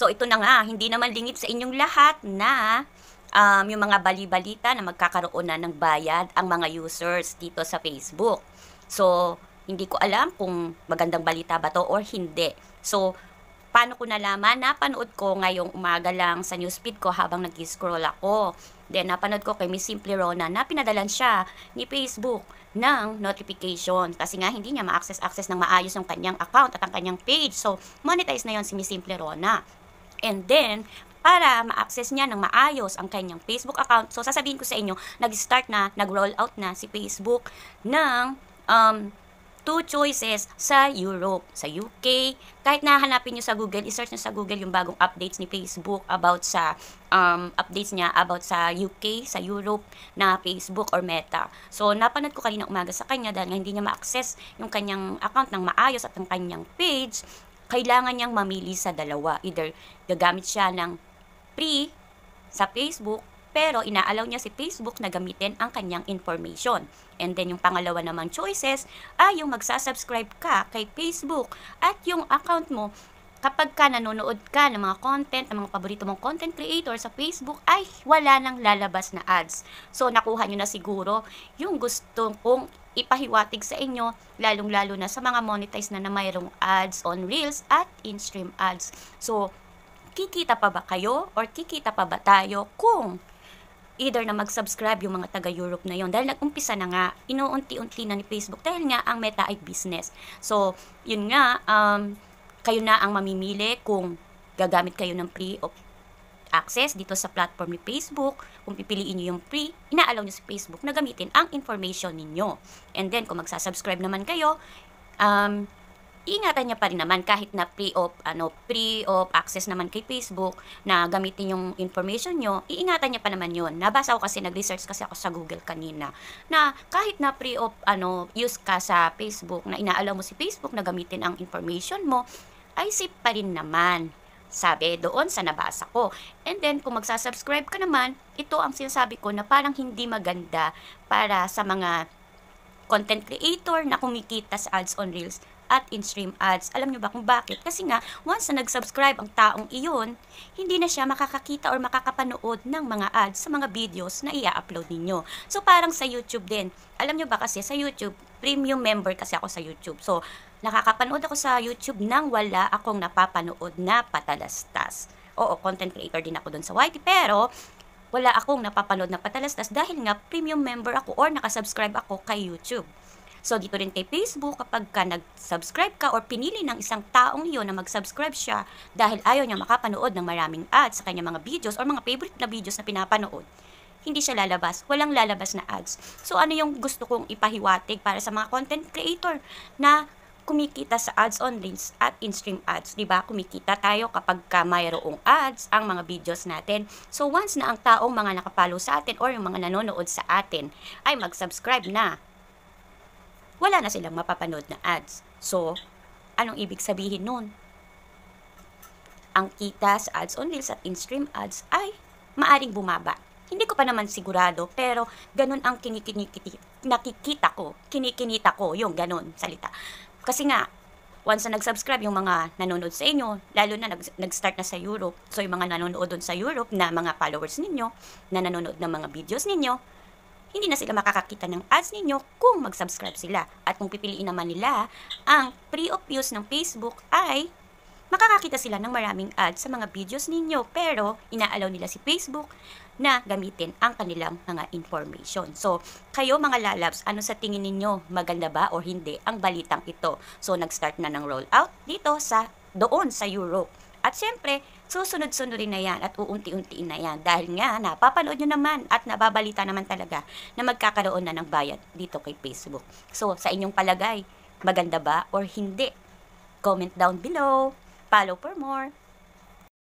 So ito na nga, hindi naman lingid sa inyong lahat na yung mga bali-balita na magkakaroon na ng bayad ang mga users dito sa Facebook. So, hindi ko alam kung magandang balita ba to or hindi. So, paano ko nalaman? Napanood ko ngayong umaga lang sa newsfeed ko habang nag-scroll ako. Then, napanood ko kay Miss Simple Rona na pinadalan siya ni Facebook ng notification. Kasi nga, hindi niya ma-access ng maayos yung kanyang account at ang kanyang page. So, monetize na yon si Miss Simple Rona. And then, para ma-access niya ng maayos ang kanyang Facebook account, so sasabihin ko sa inyo, nag-roll out na si Facebook ng two choices sa Europe, sa UK. Kahit nahanapin nyo sa Google, i-search nyo sa Google yung bagong updates ni Facebook about sa updates niya about sa UK, sa Europe na Facebook or Meta. So, napanood ko kanina umaga sa kanya dahil hindi niya ma-access yung kanyang account ng maayos at ang kanyang page. Kailangan niyang mamili sa dalawa. Either gagamit siya ng free sa Facebook, pero inaalaw niya si Facebook na gamitin ang kanyang information. And then yung pangalawa namang choices ay yung magsasubscribe ka kay Facebook at yung account mo kapag ka nanonood ka ng mga content, ng mga paborito mong content creator sa Facebook ay wala nang lalabas na ads. So nakuha nyo na siguro yung gusto kong ipahiwatig sa inyo, lalong-lalo na sa mga monetize na mayroong ads on Reels at in-stream ads. So, kikita pa ba kayo or kikita pa ba tayo kung either na mag-subscribe yung mga taga-Europe na yon? Dahil nag-umpisa na nga, inuunti-unti na ni Facebook dahil nga ang Meta ay business. So, yun nga, kayo na ang mamimili kung gagamit kayo ng free of access dito sa platform ni Facebook. Kung pipiliin nyo yung free, inaalaw nyo si Facebook na gamitin ang information ninyo. And then, kung magsasubscribe naman kayo, iingatan niya pa rin naman kahit na free of access naman kay Facebook na gamitin yung information nyo, iingatan niya pa naman yun. Nabasa ko kasi, nag-research kasi ako sa Google kanina, na kahit na free of use ka sa Facebook, na inaalaw mo si Facebook na gamitin ang information mo, ay safe pa rin naman. Sabi doon sa nabasa ko. And then, kung magsasubscribe ka naman, ito ang sinasabi ko na parang hindi maganda para sa mga content creator na kumikita sa ads on Reels at in-stream ads. Alam nyo ba kung bakit? Kasi nga, once na nag-subscribe ang taong iyon, hindi na siya makakakita or makakapanood ng mga ads sa mga videos na i-upload ninyo. So, parang sa YouTube din. Alam nyo ba kasi sa YouTube, premium member kasi ako sa YouTube. So, nakakapanood ako sa YouTube nang wala akong napapanood na patalastas. Oo, content creator din ako doon sa YT, pero wala akong napapanood na patalastas dahil nga premium member ako or nakasubscribe ako kay YouTube. So, dito rin kay Facebook, kapag ka nag-subscribe ka or pinili ng isang taong iyon na mag-subscribe siya dahil ayaw niya makapanood ng maraming ads sa kanyang mga videos or mga favorite na videos na pinapanood, hindi siya lalabas. Walang lalabas na ads. So, ano yung gusto kong ipahiwatig para sa mga content creator na kumikita sa ads on Reels at in-stream ads, 'di ba? Kumikita tayo kapag ka mayroong ads ang mga videos natin. So once na ang taong mga nakapalo sa atin or yung mga nanonood sa atin ay mag-subscribe na, wala na silang mapapanood na ads. So, anong ibig sabihin nun? Ang kita sa ads on Reels at in-stream ads ay maaring bumaba. Hindi ko pa naman sigurado, pero ganun ang kinikinita ko, yung ganun salita. Kasi nga, once na nag-subscribe yung mga nanonood sa inyo, lalo na nag-start na sa Europe, so yung mga nanonood doon sa Europe na mga followers ninyo, na nanonood ng mga videos ninyo, hindi na sila makakakita ng ads ninyo kung mag-subscribe sila. At kung pipiliin naman nila ang free of use ng Facebook ay makakakita sila ng maraming ads sa mga videos ninyo, pero inaalaw nila si Facebook na gamitin ang kanilang mga information. So, kayo mga lalabs, ano sa tingin ninyo? Maganda ba o hindi ang balitang ito? So, nag-start na ng rollout dito doon sa Europe. At syempre, susunod-sunodin na yan at uunti-untiin na yan. Dahil nga, napapanood nyo naman at nababalita naman talaga na magkakaroon na ng bayad dito kay Facebook. So, sa inyong palagay, maganda ba or hindi? Comment down below. Follow for more.